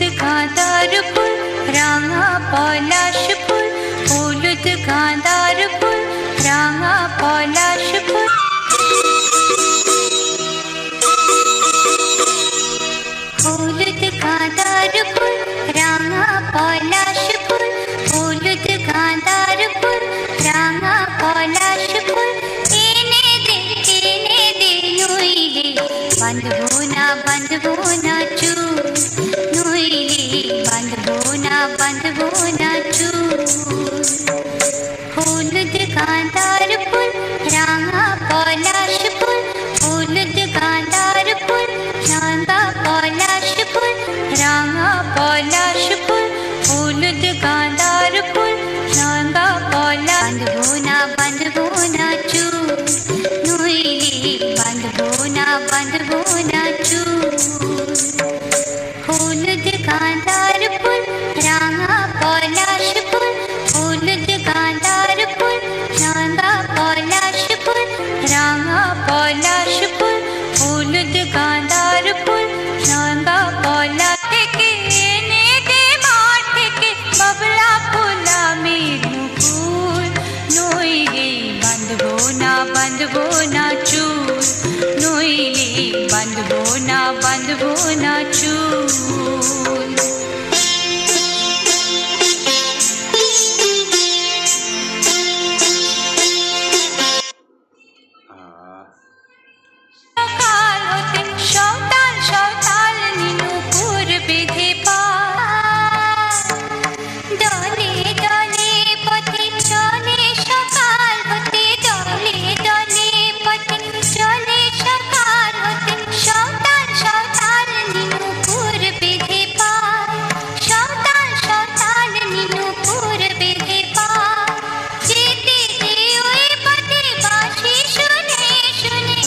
হলুদ গাঁদার ফুল রাঙা পলাশ ফুল, হলুদ গাঁদার ফুল রাঙা পলাশ ফুল। হলুদ গাঁদার ফুল রাঙা পলাশ ফুল, হলুদ গাঁদার ফুল রাঙা পলাশ ফুল। এনে দে নইলে বাঁধবো না চুল, নইলে বাঁধবো না চুল। হলুদ গাঁদার ফুল রাঙা পলাশ ফুল, হলুদ গাঁদার ফুল রাঙা পলাশ ফুল, রাঙা পলাশ ফুল, হলুদ গাঁদার ফুল রাঙা পলাশ। বাঁধবো না চুল, নইলে বাঁধবো না চুল। হলুদ গাঁদার ফুল রাঙা পলাশ ফুল, হলুদ গাঁদার ফুল রাঙা পলাশ ফুল, রাঙা পলাশ ফুল, হলুদ গাঁদার ফুল রাঙা পলাশ। থেকে এনে দে মাঠ থেকে বাবলা ফুল আমের মুকুল, নইলে বাঁধবো না চুল, নইলে বাঁধবো না চুল। সকাল হতে সওতাল নীলুপুর বেঁধে দলে দলে পথে চলে, সকাল হতে দলে দলে পথে চলে, সকাল হতে সওতাল নীলুপুর বেঁধে সওতাল নীলুপুর বেঁধে যেতে যে ওই পথে বাঁশি শুনে শুনে।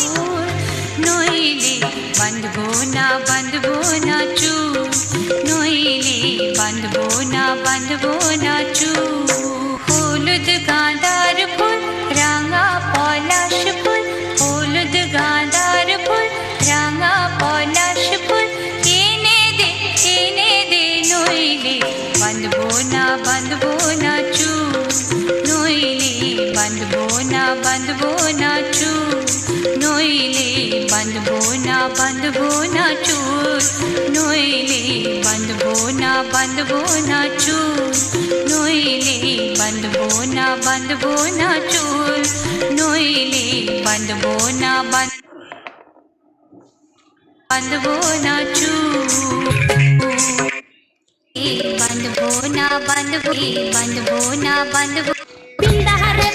নইলে বাঁধবো না চুল, নইলে বাঁধবো না চুল। হলুদ গাঁদার ফুল রাঙা পলাশ ফুল, হলুদ গাঁদার ফুল রাঙা পলাশ ফুল। এনে দে নইলে বাঁধবো না চুল, নইলে বাঁধবো না চুল, নইলে বাঁধবো না চুল, নইলে বাঁধবো না চুল, নইলে বাঁধবো না চুল, নইলে বাঁধবো না চুল। বাঁধবো বিন্দাহারে